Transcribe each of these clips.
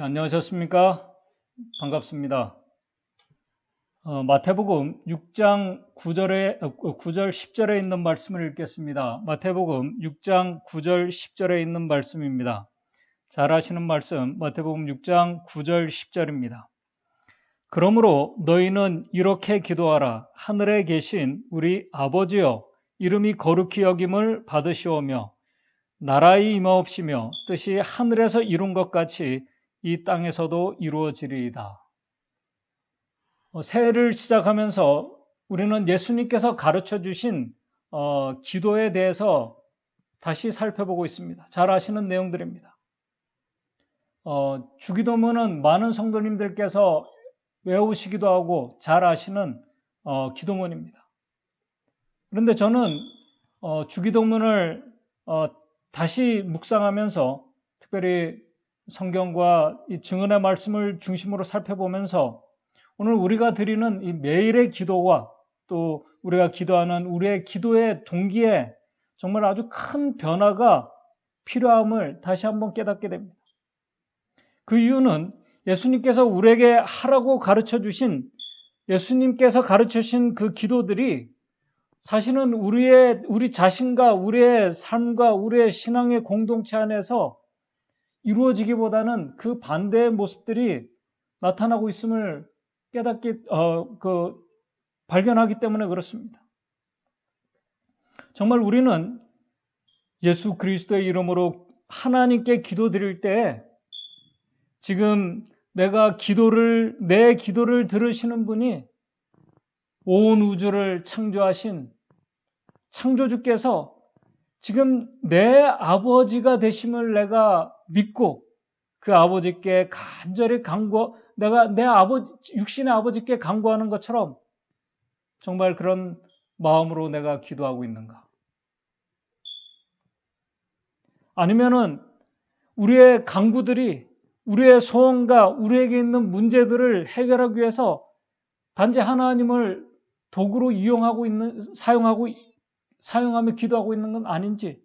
안녕하셨습니까? 반갑습니다. 마태복음 6장 9절 10절에 있는 말씀을 읽겠습니다. 마태복음 6장 9절 10절에 있는 말씀입니다. 잘 아시는 말씀, 마태복음 6장 9절 10절입니다. 그러므로 너희는 이렇게 기도하라. 하늘에 계신 우리 아버지여, 이름이 거룩히 여김을 받으시오며 나라의 임하옵시며 뜻이 하늘에서 이룬 것 같이 이 땅에서도 이루어지리이다. 새해를 시작하면서 우리는 예수님께서 가르쳐 주신 기도에 대해서 다시 살펴보고 있습니다. 잘 아시는 내용들입니다. 주기도문은 많은 성도님들께서 외우시기도 하고 잘 아시는 기도문입니다. 그런데 저는 주기도문을 다시 묵상하면서 특별히 성경과 이 증언의 말씀을 중심으로 살펴보면서 오늘 우리가 드리는 이 매일의 기도와 또 우리가 기도하는 우리의 기도의 동기에 정말 아주 큰 변화가 필요함을 다시 한번 깨닫게 됩니다. 그 이유는 예수님께서 우리에게 하라고 가르쳐 주신 예수님께서 가르쳐 주신 그 기도들이 사실은 우리 자신과 우리의 삶과 우리의 신앙의 공동체 안에서 이루어지기보다는 그 반대의 모습들이 나타나고 있음을 발견하기 때문에 그렇습니다. 정말 우리는 예수 그리스도의 이름으로 하나님께 기도드릴 때 지금 내 기도를 들으시는 분이 온 우주를 창조하신 창조주께서 지금 내 아버지가 되심을 내가 믿고 그 아버지께 간절히 내가 내 육신의 아버지께 간구하는 것처럼 정말 그런 마음으로 내가 기도하고 있는가? 아니면은 우리의 간구들이 우리의 소원과 우리에게 있는 문제들을 해결하기 위해서 단지 하나님을 도구로 사용하며 기도하고 있는 건 아닌지,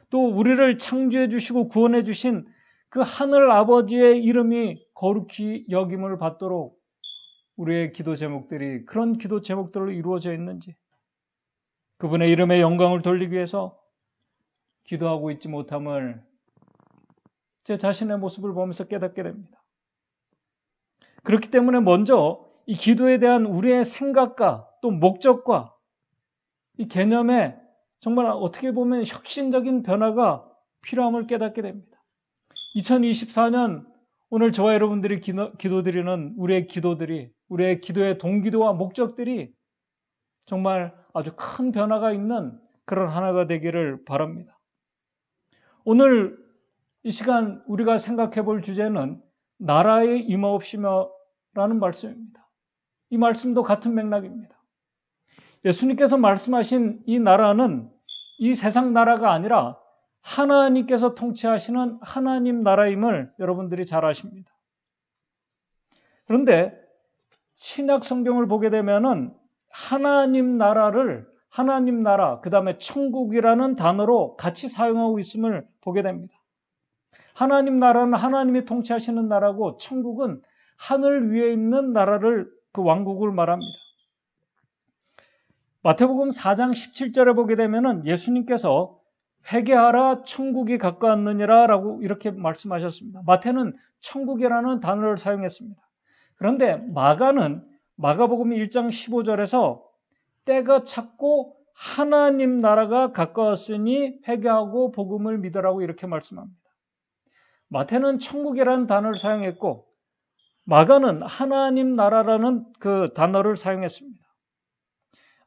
또 우리를 창조해 주시고 구원해 주신 그 하늘 아버지의 이름이 거룩히 여김을 받도록 우리의 기도 제목들이 그런 기도 제목들로 이루어져 있는지, 그분의 이름의 영광을 돌리기 위해서 기도하고 있지 못함을 제 자신의 모습을 보면서 깨닫게 됩니다. 그렇기 때문에 먼저 이 기도에 대한 우리의 생각과 또 목적과 이 개념에 정말 어떻게 보면 혁신적인 변화가 필요함을 깨닫게 됩니다. 2024년 오늘 저와 여러분들이 기도드리는 우리의 기도의 동기도와 목적들이 정말 아주 큰 변화가 있는 그런 하나가 되기를 바랍니다. 오늘 이 시간 우리가 생각해 볼 주제는 나라의 임하옵시며라는 말씀입니다. 이 말씀도 같은 맥락입니다. 예수님께서 말씀하신 이 나라는 이 세상 나라가 아니라 하나님께서 통치하시는 하나님 나라임을 여러분들이 잘 아십니다. 그런데 신약 성경을 보게 되면은 하나님 나라, 그 다음에 천국이라는 단어로 같이 사용하고 있음을 보게 됩니다. 하나님 나라는 하나님이 통치하시는 나라고 천국은 하늘 위에 있는 나라를 그 왕국을 말합니다. 마태복음 4장 17절에 보게 되면은 예수님께서 회개하라 천국이 가까웠느니라 라고 이렇게 말씀하셨습니다. 마태는 천국이라는 단어를 사용했습니다. 그런데 마가복음 1장 15절에서 때가 찼고 하나님 나라가 가까웠으니 회개하고 복음을 믿으라고 이렇게 말씀합니다. 마태는 천국이라는 단어를 사용했고 마가는 하나님 나라라는 그 단어를 사용했습니다.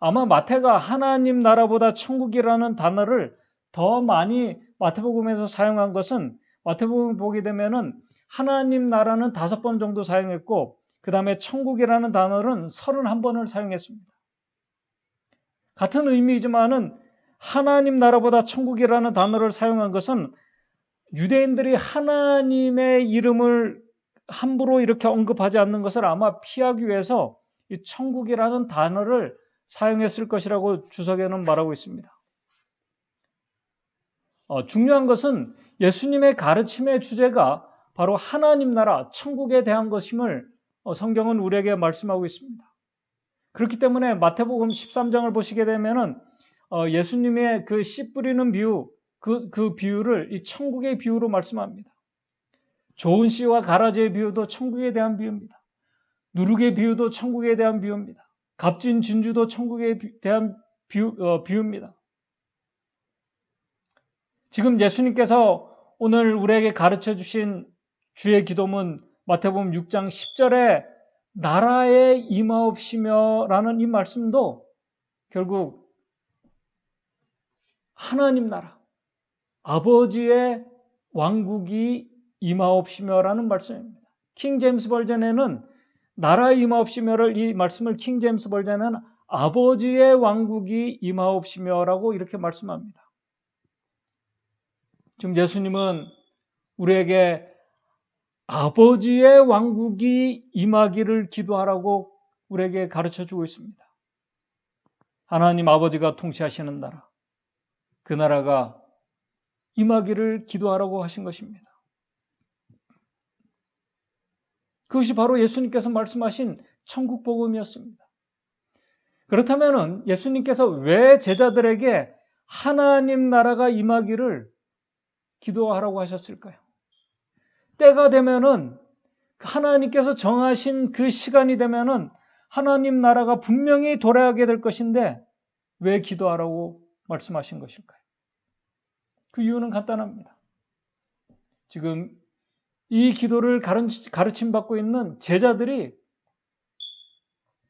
아마 마태가 하나님 나라보다 천국이라는 단어를 더 많이 마태복음에서 사용한 것은 마태복음 보게 되면은 하나님 나라는 5번 정도 사용했고 그 다음에 천국이라는 단어는 31번을 사용했습니다. 같은 의미이지만은 하나님 나라보다 천국이라는 단어를 사용한 것은 유대인들이 하나님의 이름을 함부로 이렇게 언급하지 않는 것을 아마 피하기 위해서 이 천국이라는 단어를 사용했을 것이라고 주석에는 말하고 있습니다. 중요한 것은 예수님의 가르침의 주제가 바로 하나님 나라, 천국에 대한 것임을 성경은 우리에게 말씀하고 있습니다. 그렇기 때문에 마태복음 13장을 보시게 되면은 예수님의 그 씨 뿌리는 비유, 그 비유를 이 천국의 비유로 말씀합니다. 좋은 씨와 가라지의 비유도 천국에 대한 비유입니다. 누룩의 비유도 천국에 대한 비유입니다. 값진 진주도 천국에 대한 비유입니다. 지금 예수님께서 오늘 우리에게 가르쳐 주신 주의 기도문 마태복음 6장 10절에 나라에 임하옵시며 라는 이 말씀도 결국 하나님 나라, 아버지의 왕국이 임하옵시며 라는 말씀입니다. 킹 제임스 버전에는 나라에 임하옵시며를 이 말씀을 킹 제임스 버전에는 아버지의 왕국이 임하옵시며 라고 이렇게 말씀합니다. 지금 예수님은 우리에게 아버지의 왕국이 임하기를 기도하라고 우리에게 가르쳐주고 있습니다. 하나님 아버지가 통치하시는 나라, 그 나라가 임하기를 기도하라고 하신 것입니다. 그것이 바로 예수님께서 말씀하신 천국 복음이었습니다. 그렇다면 예수님께서 왜 제자들에게 하나님 나라가 임하기를 기도하라고 하셨을까요? 때가 되면은 하나님께서 정하신 그 시간이 되면은 하나님 나라가 분명히 도래하게 될 것인데 왜 기도하라고 말씀하신 것일까요? 그 이유는 간단합니다. 지금 이 기도를 가르침받고 있는 제자들이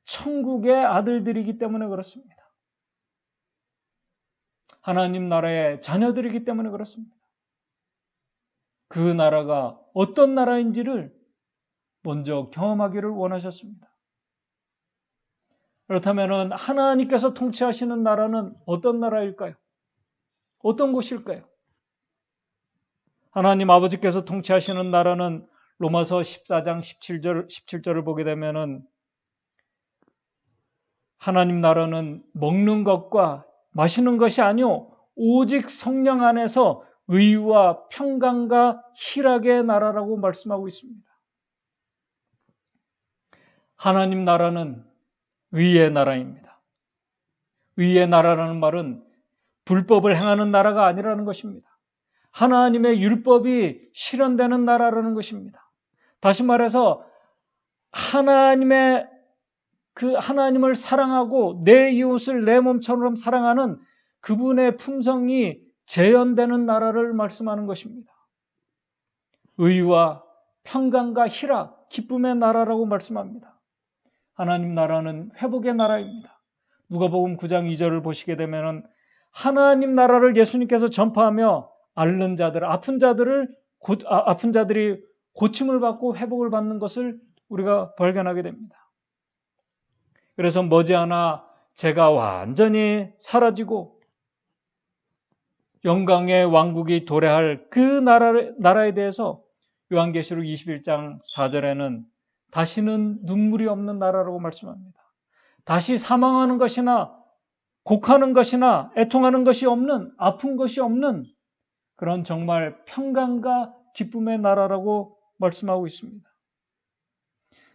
천국의 아들들이기 때문에 그렇습니다. 하나님 나라의 자녀들이기 때문에 그렇습니다. 그 나라가 어떤 나라인지를 먼저 경험하기를 원하셨습니다. 그렇다면 하나님께서 통치하시는 나라는 어떤 나라일까요? 어떤 곳일까요? 하나님 아버지께서 통치하시는 나라는 로마서 14장 17절을 보게 되면은 하나님 나라는 먹는 것과 마시는 것이 아니요 오직 성령 안에서 의와 평강과 희락의 나라라고 말씀하고 있습니다. 하나님 나라는 의의 나라입니다. 의의 나라라는 말은 불법을 행하는 나라가 아니라는 것입니다. 하나님의 율법이 실현되는 나라라는 것입니다. 다시 말해서 하나님을 사랑하고 내 이웃을 내 몸처럼 사랑하는 그분의 품성이 재현되는 나라를 말씀하는 것입니다. 의와 평강과 희락, 기쁨의 나라라고 말씀합니다. 하나님 나라는 회복의 나라입니다. 누가복음 9장 2절을 보시게 되면 하나님 나라를 예수님께서 전파하며 앓는 자들, 아픈 자들이 고침을 받고 회복을 받는 것을 우리가 발견하게 됩니다. 그래서 머지않아 죄가 완전히 사라지고 영광의 왕국이 도래할 그 나라에 대해서 요한계시록 21장 4절에는 다시는 눈물이 없는 나라라고 말씀합니다. 다시 사망하는 것이나 곡하는 것이나 애통하는 것이 없는, 아픈 것이 없는 그런 정말 평강과 기쁨의 나라라고 말씀하고 있습니다.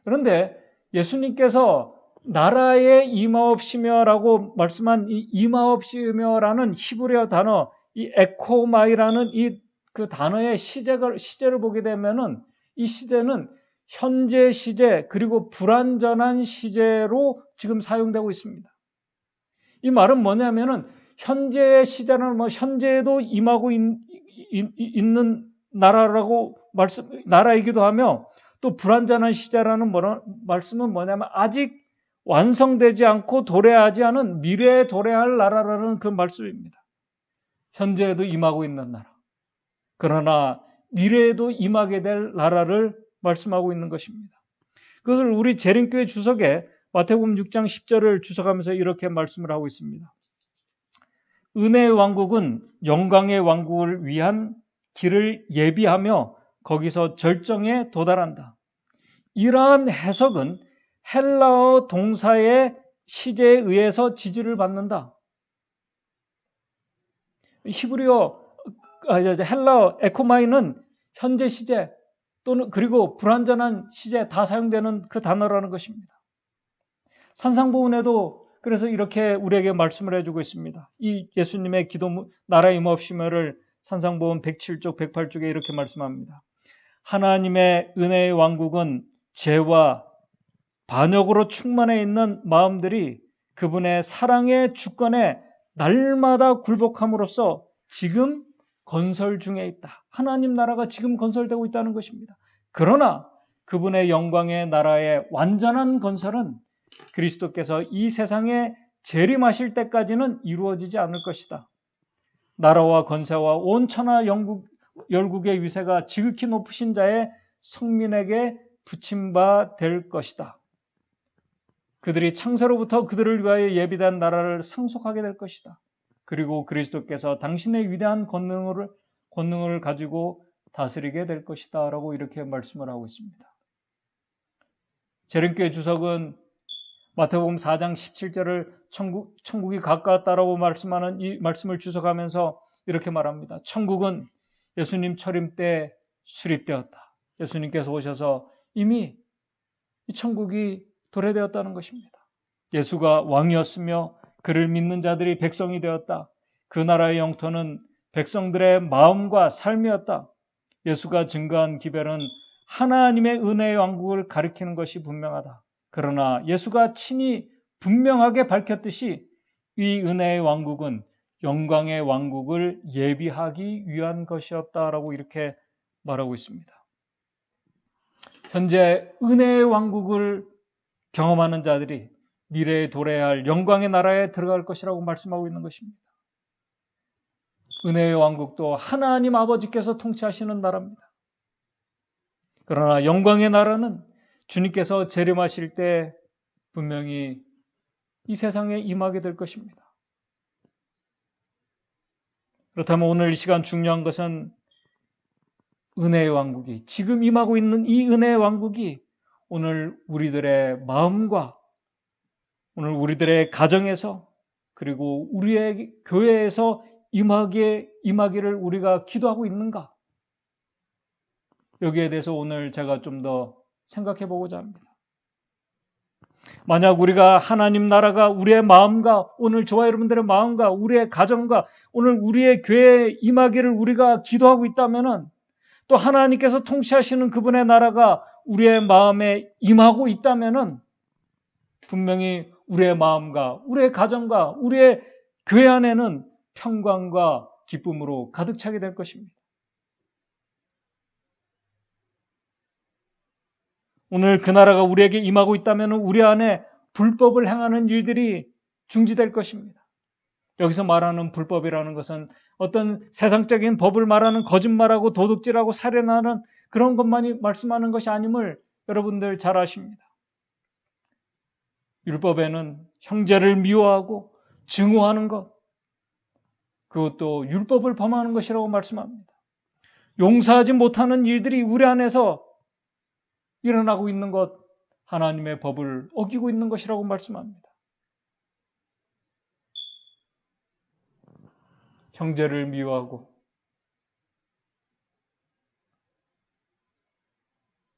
그런데 예수님께서 나라에 임하옵시며라고 말씀한 이 임하옵시며라는 히브리어 단어, 이 에코마이라는 그 단어의 시제를 보게 되면은 이 시제는 현재 시제 그리고 불완전한 시제로 지금 사용되고 있습니다. 이 말은 뭐냐면은 현재의 시제는 현재에도 임하고 있는 나라이기도 하며 또 불완전한 시제라는 말씀은 뭐냐면 아직 완성되지 않고 도래하지 않은 미래에 도래할 나라라는 그 말씀입니다. 현재에도 임하고 있는 나라. 그러나 미래에도 임하게 될 나라를 말씀하고 있는 것입니다. 그것을 우리 재림교회 주석에 마태복음 6장 10절을 주석하면서 이렇게 말씀을 하고 있습니다. 은혜의 왕국은 영광의 왕국을 위한 길을 예비하며 거기서 절정에 도달한다. 이러한 해석은 헬라어 동사의 시제에 의해서 지지를 받는다. 히브리어 헬라어 에코마이는 현재 시제 또는 그리고 불완전한 시제 다 사용되는 그 단어라는 것입니다. 산상보훈에도 그래서 이렇게 우리에게 말씀을 해주고 있습니다. 이 예수님의 기도 나라 임하옵시며를 산상보훈 107쪽 108쪽에 이렇게 말씀합니다. 하나님의 은혜의 왕국은 죄와 반역으로 충만해 있는 마음들이 그분의 사랑의 주권에 날마다 굴복함으로써 지금 건설 중에 있다. 하나님 나라가 지금 건설되고 있다는 것입니다. 그러나 그분의 영광의 나라의 완전한 건설은 그리스도께서 이 세상에 재림하실 때까지는 이루어지지 않을 것이다. 나라와 권세와 온 천하 열국의 위세가 지극히 높으신 자의 성민에게 붙임바 될 것이다. 그들이 창세로부터 그들을 위하여 예비된 나라를 상속하게 될 것이다. 그리고 그리스도께서 당신의 위대한 권능을 가지고 다스리게 될 것이다 라고 이렇게 말씀을 하고 있습니다. 재림교회 주석은 마태복음 4장 17절을 천국이 가까웠다라고 말씀하는 이 말씀을 주석하면서 이렇게 말합니다. 천국은 예수님 철임 때 수립되었다. 예수님께서 오셔서 이미 이 천국이 도래되었다는 것입니다. 예수가 왕이었으며 그를 믿는 자들이 백성이 되었다. 그 나라의 영토는 백성들의 마음과 삶이었다. 예수가 증거한 기별은 하나님의 은혜의 왕국을 가리키는 것이 분명하다. 그러나 예수가 친히 분명하게 밝혔듯이 이 은혜의 왕국은 영광의 왕국을 예비하기 위한 것이었다라고 이렇게 말하고 있습니다. 현재 은혜의 왕국을 경험하는 자들이 미래에 도래해야 할 영광의 나라에 들어갈 것이라고 말씀하고 있는 것입니다. 은혜의 왕국도 하나님 아버지께서 통치하시는 나라입니다. 그러나 영광의 나라는 주님께서 재림하실 때 분명히 이 세상에 임하게 될 것입니다. 그렇다면 오늘 이 시간 중요한 것은 은혜의 왕국이 지금 임하고 있는 이 은혜의 왕국이 오늘 우리들의 마음과 오늘 우리들의 가정에서 그리고 우리의 교회에서 임하기를 우리가 기도하고 있는가? 여기에 대해서 오늘 제가 좀 더 생각해 보고자 합니다. 만약 우리가 하나님 나라가 우리의 마음과 오늘 저와 여러분들의 마음과 우리의 가정과 오늘 우리의 교회에 임하기를 우리가 기도하고 있다면 또 하나님께서 통치하시는 그분의 나라가 우리의 마음에 임하고 있다면 분명히 우리의 마음과 우리의 가정과 우리의 교회 안에는 평강과 기쁨으로 가득 차게 될 것입니다. 오늘 그 나라가 우리에게 임하고 있다면 우리 안에 불법을 행하는 일들이 중지될 것입니다. 여기서 말하는 불법이라는 것은 어떤 세상적인 법을 말하는 거짓말하고 도둑질하고 살인하는 그런 것만이 말씀하는 것이 아님을 여러분들 잘 아십니다. 율법에는 형제를 미워하고 증오하는 것, 그것도 율법을 범하는 것이라고 말씀합니다. 용서하지 못하는 일들이 우리 안에서 일어나고 있는 것, 하나님의 법을 어기고 있는 것이라고 말씀합니다. 형제를 미워하고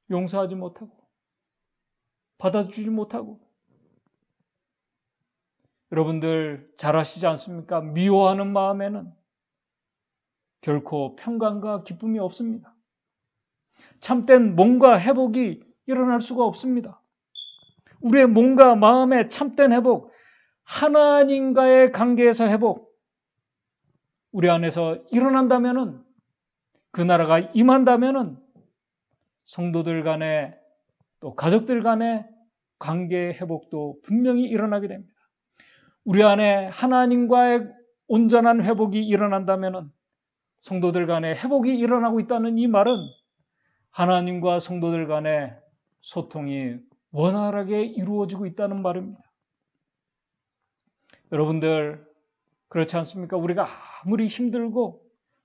용서하지 못하고 받아주지 못하고 여러분들 잘 아시지 않습니까? 미워하는 마음에는 결코 평강과 기쁨이 없습니다. 참된 몸과 회복이 일어날 수가 없습니다. 우리의 몸과 마음의 참된 회복, 하나님과의 관계에서 회복, 우리 안에서 일어난다면은 그 나라가 임한다면은 성도들 간에 또 가족들 간의 관계의 회복도 분명히 일어나게 됩니다. 우리 안에 하나님과의 온전한 회복이 일어난다면은 성도들 간의 회복이 일어나고 있다는 이 말은 하나님과 성도들 간의 소통이 원활하게 이루어지고 있다는 말입니다. 여러분들 그렇지 않습니까? 우리가 아무리 힘들고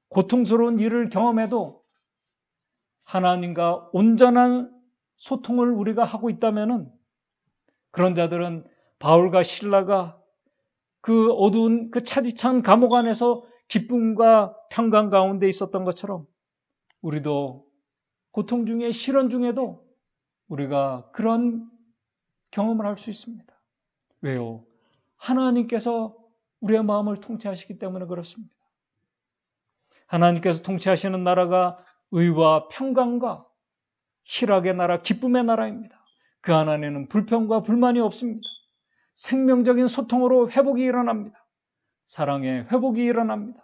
고통스러운 일을 경험해도 하나님과 온전한 소통을 우리가 하고 있다면은 그런 자들은 바울과 실라가 그 어두운 그 차디찬 감옥 안에서 기쁨과 평강 가운데 있었던 것처럼 우리도 고통 중에 시련 중에도 우리가 그런 경험을 할 수 있습니다. 왜요? 하나님께서 우리의 마음을 통치하시기 때문에 그렇습니다. 하나님께서 통치하시는 나라가 의와 평강과 희락의 나라, 기쁨의 나라입니다. 그 안에는 불평과 불만이 없습니다. 생명적인 소통으로 회복이 일어납니다. 사랑의 회복이 일어납니다.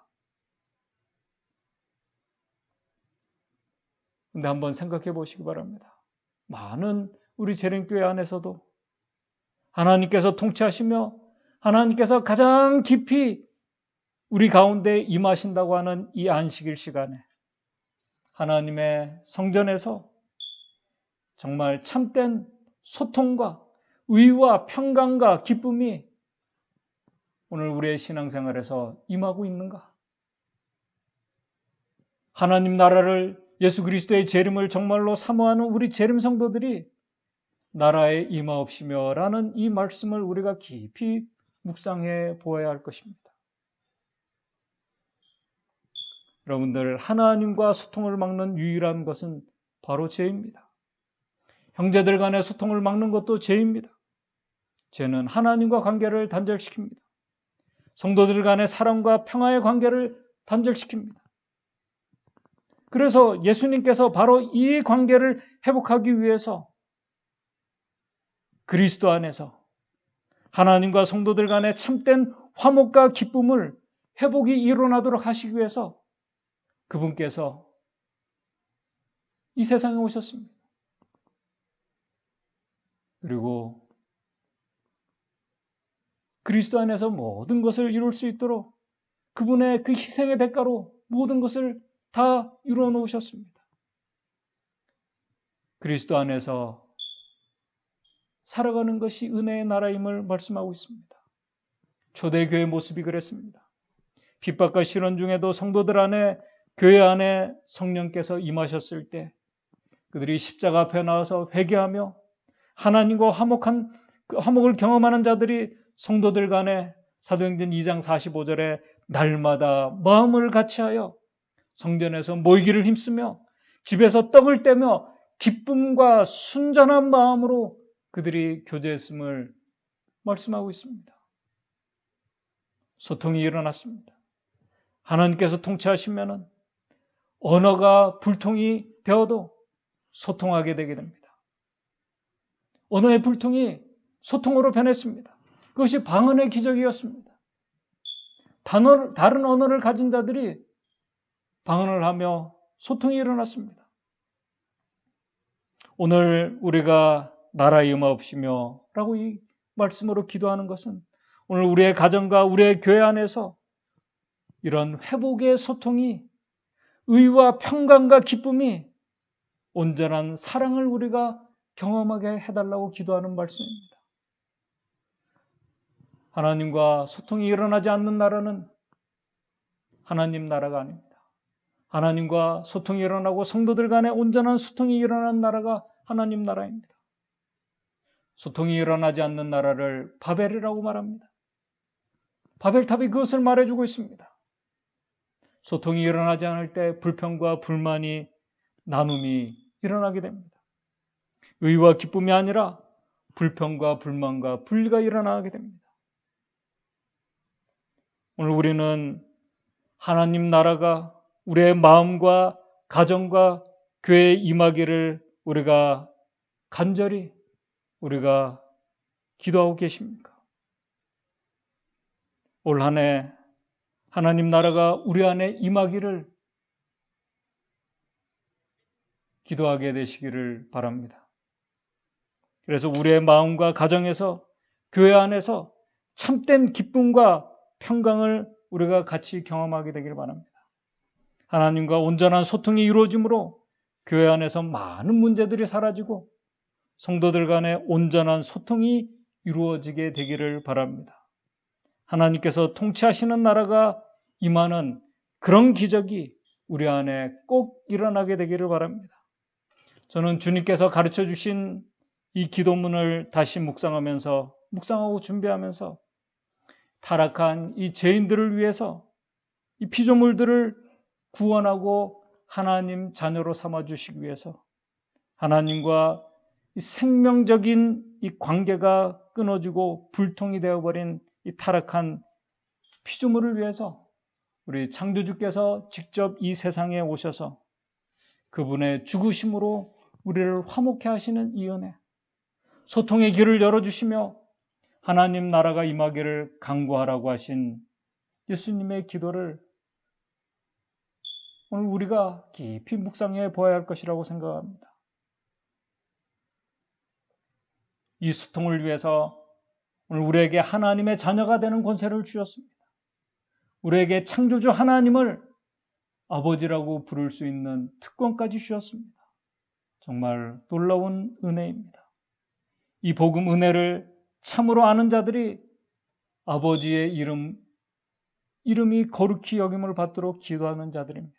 근데 한번 생각해 보시기 바랍니다. 많은 우리 재림교회 안에서도 하나님께서 통치하시며 하나님께서 가장 깊이 우리 가운데 임하신다고 하는 이 안식일 시간에 하나님의 성전에서 정말 참된 소통과 의와 평강과 기쁨이 오늘 우리의 신앙생활에서 임하고 있는가? 하나님 나라를 예수 그리스도의 재림을 정말로 사모하는 우리 재림 성도들이 나라에 임하옵시며 라는 이 말씀을 우리가 깊이 묵상해 보아야 할 것입니다. 여러분들, 하나님과 소통을 막는 유일한 것은 바로 죄입니다. 형제들 간의 소통을 막는 것도 죄입니다. 죄는 하나님과 관계를 단절시킵니다. 성도들 간의 사랑과 평화의 관계를 단절시킵니다. 그래서 예수님께서 바로 이 관계를 회복하기 위해서 그리스도 안에서 하나님과 성도들 간의 참된 화목과 기쁨을 회복이 일어나도록 하시기 위해서 그분께서 이 세상에 오셨습니다. 그리고 그리스도 안에서 모든 것을 이룰 수 있도록 그분의 그 희생의 대가로 모든 것을 다 이루어 놓으셨습니다. 그리스도 안에서 살아가는 것이 은혜의 나라임을 말씀하고 있습니다. 초대교회 모습이 그랬습니다. 핍박과 시련 중에도 성도들 안에, 교회 안에 성령께서 임하셨을 때 그들이 십자가 앞에 나와서 회개하며 하나님과 화목을 경험하는 자들이 성도들 간에 사도행전 2장 45절에 날마다 마음을 같이하여 성전에서 모이기를 힘쓰며 집에서 떡을 떼며 기쁨과 순전한 마음으로 그들이 교제했음을 말씀하고 있습니다. 소통이 일어났습니다. 하나님께서 통치하시면 언어가 불통이 되어도 소통하게 되게 됩니다. 언어의 불통이 소통으로 변했습니다. 그것이 방언의 기적이었습니다. 다른 언어를 가진 자들이 방언을 하며 소통이 일어났습니다. 오늘 우리가 나라의 임하옵시며 라고 이 말씀으로 기도하는 것은 오늘 우리의 가정과 우리의 교회 안에서 이런 회복의 소통이 의와 평강과 기쁨이 온전한 사랑을 우리가 경험하게 해달라고 기도하는 말씀입니다. 하나님과 소통이 일어나지 않는 나라는 하나님 나라가 아닙니다. 하나님과 소통이 일어나고 성도들 간에 온전한 소통이 일어나는 나라가 하나님 나라입니다. 소통이 일어나지 않는 나라를 바벨이라고 말합니다. 바벨탑이 그것을 말해주고 있습니다. 소통이 일어나지 않을 때 불평과 불만이, 나눔이 일어나게 됩니다. 의와 기쁨이 아니라 불평과 불만과 분리가 일어나게 됩니다. 오늘 우리는 하나님 나라가 우리의 마음과 가정과 교회에 임하기를 우리가 간절히 우리가 기도하고 계십니까? 올 한 해 하나님 나라가 우리 안에 임하기를 기도하게 되시기를 바랍니다. 그래서 우리의 마음과 가정에서 교회 안에서 참된 기쁨과 평강을 우리가 같이 경험하게 되기를 바랍니다. 하나님과 온전한 소통이 이루어짐으로 교회 안에서 많은 문제들이 사라지고 성도들 간에 온전한 소통이 이루어지게 되기를 바랍니다. 하나님께서 통치하시는 나라가 임하는 그런 기적이 우리 안에 꼭 일어나게 되기를 바랍니다. 저는 주님께서 가르쳐 주신 이 기도문을 다시 묵상하고 준비하면서 타락한 이 죄인들을 위해서 이 피조물들을 구원하고 하나님 자녀로 삼아주시기 위해서 하나님과 이 생명적인 이 관계가 끊어지고 불통이 되어버린 이 타락한 피조물을 위해서 우리 창조주께서 직접 이 세상에 오셔서 그분의 죽으심으로 우리를 화목케 하시는 이 은혜, 소통의 길을 열어주시며 하나님 나라가 임하기를 간구하라고 하신 예수님의 기도를 오늘 우리가 깊이 묵상해 보아야 할 것이라고 생각합니다. 이 소통을 위해서 오늘 우리에게 하나님의 자녀가 되는 권세를 주셨습니다. 우리에게 창조주 하나님을 아버지라고 부를 수 있는 특권까지 주셨습니다. 정말 놀라운 은혜입니다. 이 복음 은혜를 참으로 아는 자들이 아버지의 이름이 거룩히 여김을 받도록 기도하는 자들입니다.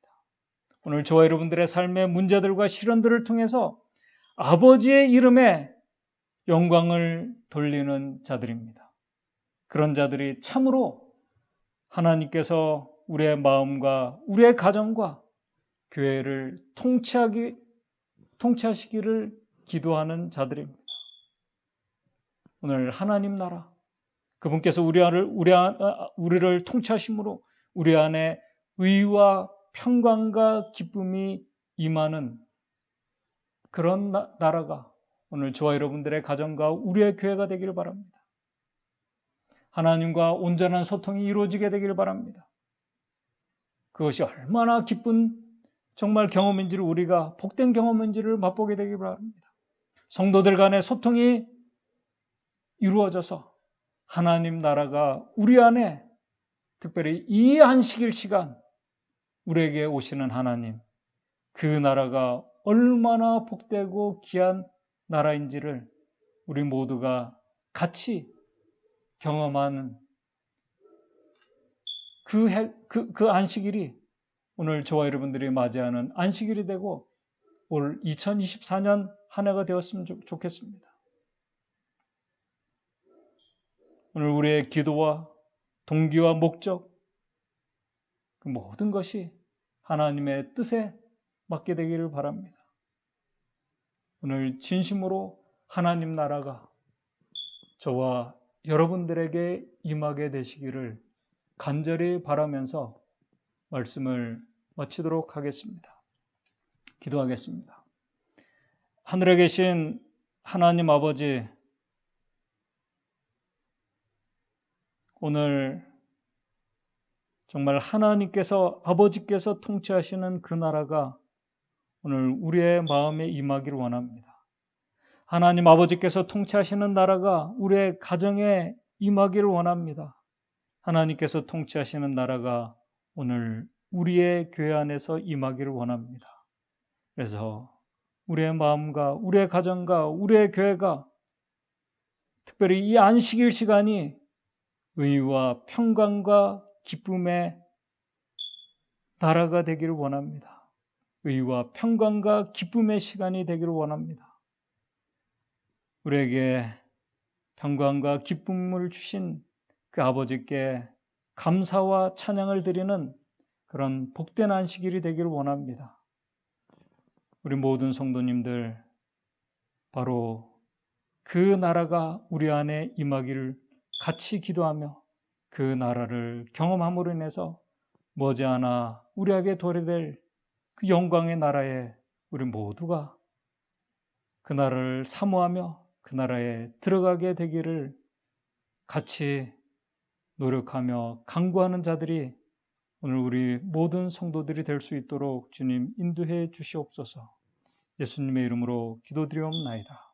오늘 저와 여러분들의 삶의 문제들과 시련들을 통해서 아버지의 이름에 영광을 돌리는 자들입니다. 그런 자들이 참으로 하나님께서 우리의 마음과 우리의 가정과 교회를 통치하시기를 기도하는 자들입니다. 오늘 하나님 나라, 그분께서 우리를 통치하심으로 우리 안에 의와 평강과 기쁨이 임하는 그런 나라가 오늘 저와 여러분들의 가정과 우리의 교회가 되기를 바랍니다. 하나님과 온전한 소통이 이루어지게 되기를 바랍니다. 그것이 얼마나 기쁜 정말 경험인지를 우리가 복된 경험인지를 맛보게 되기를 바랍니다. 성도들 간의 소통이 이루어져서 하나님 나라가 우리 안에 특별히 이 안식일 시간 우리에게 오시는 하나님, 그 나라가 얼마나 복되고 귀한 나라인지를 우리 모두가 같이 경험하는 그 안식일이 오늘 저와 여러분들이 맞이하는 안식일이 되고 올 2024년 한 해가 되었으면 좋겠습니다. 오늘 우리의 기도와 동기와 목적, 그 모든 것이 하나님의 뜻에 맞게 되기를 바랍니다. 오늘 진심으로 하나님 나라가 저와 여러분들에게 임하게 되시기를 간절히 바라면서 말씀을 마치도록 하겠습니다. 기도하겠습니다. 하늘에 계신 하나님 아버지, 오늘 정말 아버지께서 통치하시는 그 나라가 오늘 우리의 마음에 임하기를 원합니다. 하나님 아버지께서 통치하시는 나라가 우리의 가정에 임하기를 원합니다. 하나님께서 통치하시는 나라가 오늘 우리의 교회 안에서 임하기를 원합니다. 그래서 우리의 마음과 우리의 가정과 우리의 교회가 특별히 이 안식일 시간이 의와 평강과 기쁨의 나라가 되기를 원합니다. 의와 평강과 기쁨의 시간이 되기를 원합니다. 우리에게 평강과 기쁨을 주신 그 아버지께 감사와 찬양을 드리는 그런 복된 안식일이 되기를 원합니다. 우리 모든 성도님들 바로 그 나라가 우리 안에 임하기를 같이 기도하며 그 나라를 경험함으로 인해서 머지않아 우리에게 도래될 그 영광의 나라에 우리 모두가 그 나라를 사모하며 그 나라에 들어가게 되기를 같이 노력하며 간구하는 자들이 오늘 우리 모든 성도들이 될 수 있도록 주님 인도해 주시옵소서. 예수님의 이름으로 기도드리옵나이다.